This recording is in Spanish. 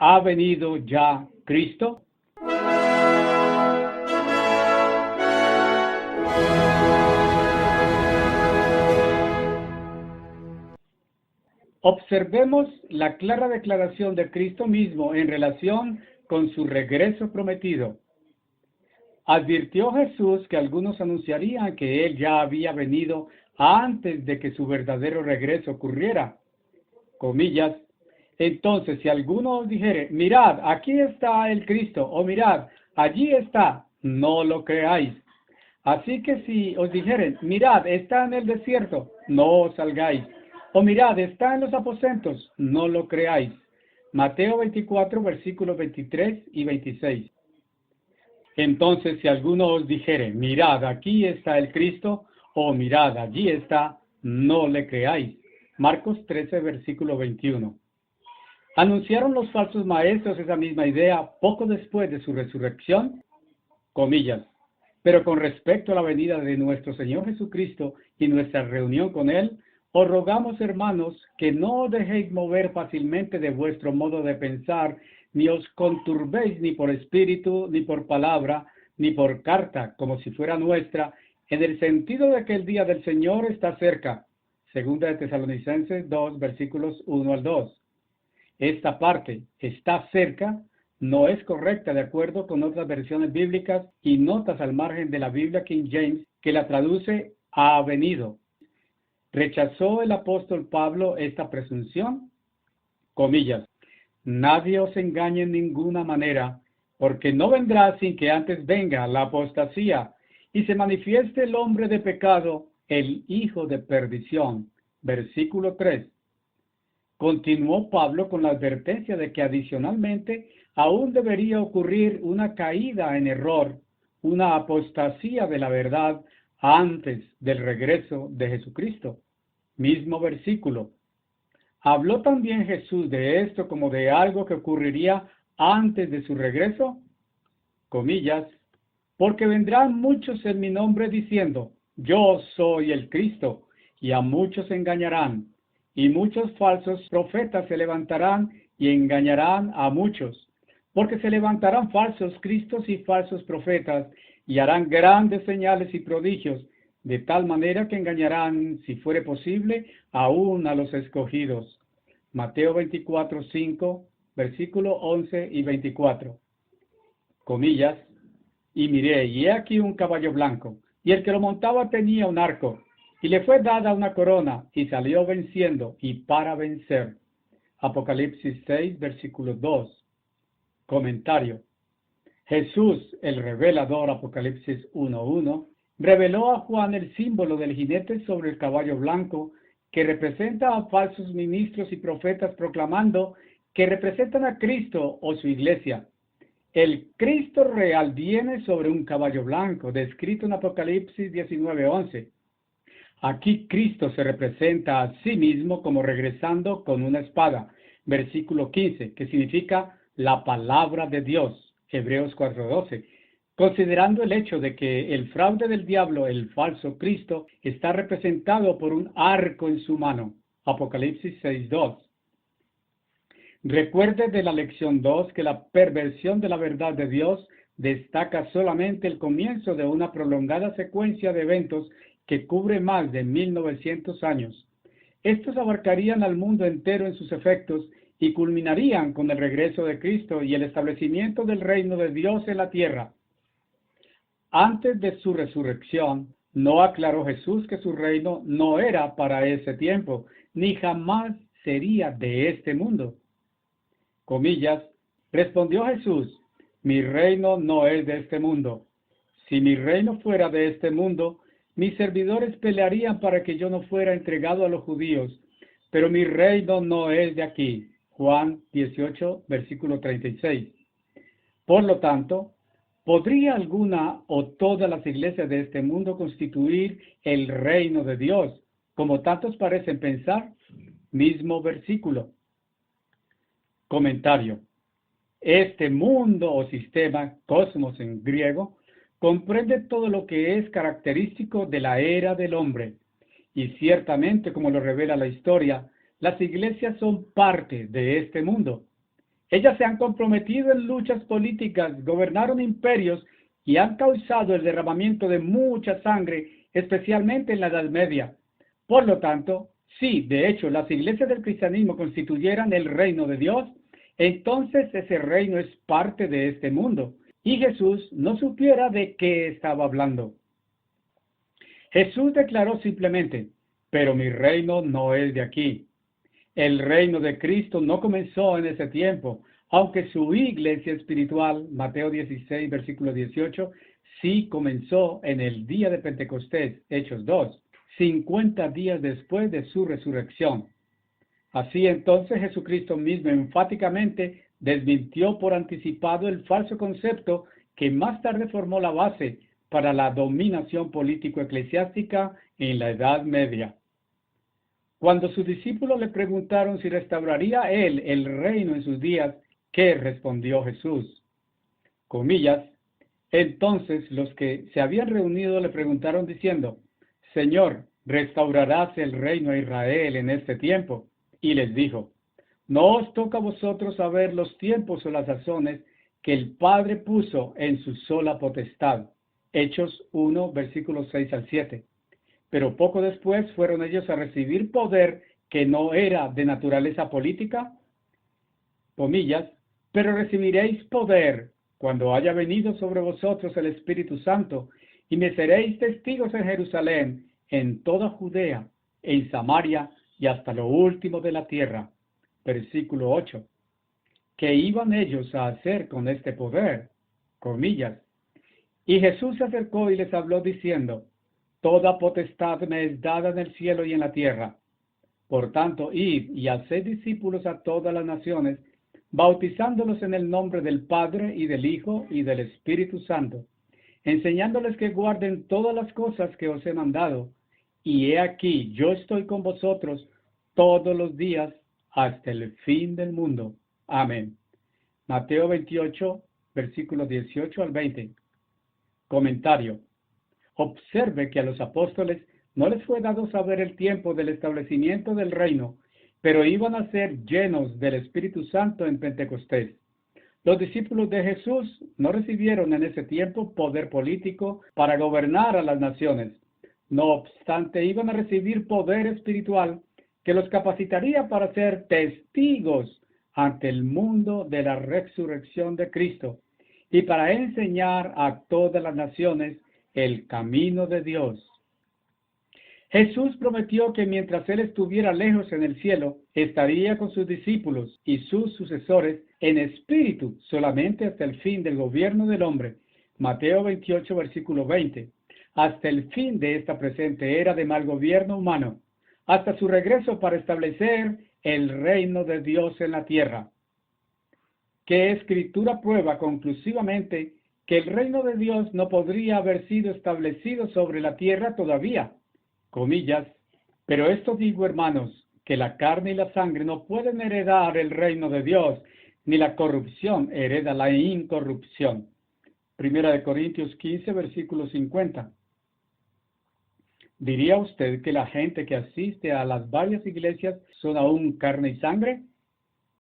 ¿Ha venido ya Cristo? Observemos la clara declaración de Cristo mismo en relación con su regreso prometido. Advirtió Jesús que algunos anunciarían que Él ya había venido antes de que su verdadero regreso ocurriera. Comillas. Entonces, si alguno os dijere, mirad, aquí está el Cristo, o mirad, allí está, no lo creáis. Así que si os dijeren, mirad, está en el desierto, no salgáis. O mirad, está en los aposentos, no lo creáis. Mateo 24, versículos 23 y 26. Entonces, si alguno os dijere, mirad, aquí está el Cristo, o mirad, allí está, no le creáis. Marcos 13, versículo 21. Anunciaron los falsos maestros esa misma idea poco después de su resurrección, comillas. Pero con respecto a la venida de nuestro Señor Jesucristo y nuestra reunión con Él, os rogamos, hermanos, que no os dejéis mover fácilmente de vuestro modo de pensar, ni os conturbéis ni por espíritu, ni por palabra, ni por carta, como si fuera nuestra, en el sentido de que el día del Señor está cerca. Segunda de Tesalonicenses 2, versículos 1 al 2. Esta parte, está cerca, no es correcta de acuerdo con otras versiones bíblicas y notas al margen de la Biblia King James que la traduce ha venido. ¿Rechazó el apóstol Pablo esta presunción? Comillas. Nadie os engañe en ninguna manera, porque no vendrá sin que antes venga la apostasía y se manifieste el hombre de pecado, el hijo de perdición. Versículo 3. Continuó Pablo con la advertencia de que adicionalmente aún debería ocurrir una caída en error, una apostasía de la verdad antes del regreso de Jesucristo. Mismo versículo. ¿Habló también Jesús de esto como de algo que ocurriría antes de su regreso? Comillas, porque vendrán muchos en mi nombre diciendo, yo soy el Cristo, y a muchos engañarán. Y muchos falsos profetas se levantarán y engañarán a muchos, porque se levantarán falsos cristos y falsos profetas, y harán grandes señales y prodigios, de tal manera que engañarán, si fuere posible, aún a los escogidos. Mateo 24, 5, versículo 11 y 24. Comillas, y miré, y he aquí un caballo blanco, y el que lo montaba tenía un arco, y le fue dada una corona, y salió venciendo, y para vencer. Apocalipsis 6, versículo 2. Comentario. Jesús, el revelador, Apocalipsis 1:1, reveló a Juan el símbolo del jinete sobre el caballo blanco, que representa a falsos ministros y profetas proclamando que representan a Cristo o su iglesia. El Cristo real viene sobre un caballo blanco, descrito en Apocalipsis 19:11. Aquí Cristo se representa a sí mismo como regresando con una espada, versículo 15, que significa la palabra de Dios, Hebreos 4:12, considerando el hecho de que el fraude del diablo, el falso Cristo, está representado por un arco en su mano, Apocalipsis 6:2. Recuerde de la lección 2 que la perversión de la verdad de Dios destaca solamente el comienzo de una prolongada secuencia de eventos que cubre más de 1900 años. Estos abarcarían al mundo entero en sus efectos y culminarían con el regreso de Cristo y el establecimiento del reino de Dios en la tierra. Antes de su resurrección, no aclaró Jesús que su reino no era para ese tiempo, ni jamás sería de este mundo. Comillas, respondió Jesús, mi reino no es de este mundo. Si mi reino fuera de este mundo, mis servidores pelearían para que yo no fuera entregado a los judíos, pero mi reino no es de aquí. Juan 18, versículo 36. Por lo tanto, ¿podría alguna o todas las iglesias de este mundo constituir el reino de Dios, como tantos parecen pensar? Mismo versículo. Comentario. Este mundo o sistema, cosmos en griego, comprende todo lo que es característico de la era del hombre. Y ciertamente, como lo revela la historia, las iglesias son parte de este mundo. Ellas se han comprometido en luchas políticas, gobernaron imperios y han causado el derramamiento de mucha sangre, especialmente en la Edad Media. Por lo tanto, si de hecho las iglesias del cristianismo constituyeran el reino de Dios, entonces ese reino es parte de este mundo, y Jesús no supiera de qué estaba hablando. Jesús declaró simplemente, pero mi reino no es de aquí. El reino de Cristo no comenzó en ese tiempo, aunque su iglesia espiritual, Mateo 16, versículo 18, sí comenzó en el día de Pentecostés, Hechos 2, 50 días después de su resurrección. Así entonces Jesucristo mismo enfáticamente desmintió por anticipado el falso concepto que más tarde formó la base para la dominación político-eclesiástica en la Edad Media. Cuando sus discípulos le preguntaron si restauraría él el reino en sus días, ¿qué respondió Jesús? Comillas, entonces los que se habían reunido le preguntaron diciendo, Señor, ¿restaurarás el reino a Israel en este tiempo? Y les dijo, no os toca a vosotros saber los tiempos o las sazones que el Padre puso en su sola potestad. Hechos 1, versículos 6 al 7. Pero poco después fueron ellos a recibir poder que no era de naturaleza política, comillas, pero recibiréis poder cuando haya venido sobre vosotros el Espíritu Santo, y me seréis testigos en Jerusalén, en toda Judea, en Samaria y hasta lo último de la tierra. Versículo 8. ¿Qué iban ellos a hacer con este poder? Comillas. Y Jesús se acercó y les habló diciendo, toda potestad me es dada en el cielo y en la tierra. Por tanto, id y haced discípulos a todas las naciones, bautizándolos en el nombre del Padre y del Hijo y del Espíritu Santo, enseñándoles que guarden todas las cosas que os he mandado. Y he aquí, yo estoy con vosotros todos los días hasta el fin del mundo. Amén. Mateo 28, versículos 18 al 20. Comentario. Observe que a los apóstoles no les fue dado saber el tiempo del establecimiento del reino, pero iban a ser llenos del Espíritu Santo en Pentecostés. Los discípulos de Jesús no recibieron en ese tiempo poder político para gobernar a las naciones. No obstante, iban a recibir poder espiritual que los capacitaría para ser testigos ante el mundo de la resurrección de Cristo y para enseñar a todas las naciones el camino de Dios. Jesús prometió que mientras Él estuviera lejos en el cielo, estaría con sus discípulos y sus sucesores en espíritu solamente hasta el fin del gobierno del hombre. Mateo 28, versículo 20. Hasta el fin de esta presente era de mal gobierno humano, hasta su regreso para establecer el reino de Dios en la tierra. ¿Qué escritura prueba conclusivamente que el reino de Dios no podría haber sido establecido sobre la tierra todavía? Comillas, pero esto digo, hermanos, que la carne y la sangre no pueden heredar el reino de Dios, ni la corrupción hereda la incorrupción. Primera de Corintios 15, versículo 50. ¿Diría usted que la gente que asiste a las varias iglesias son aún carne y sangre?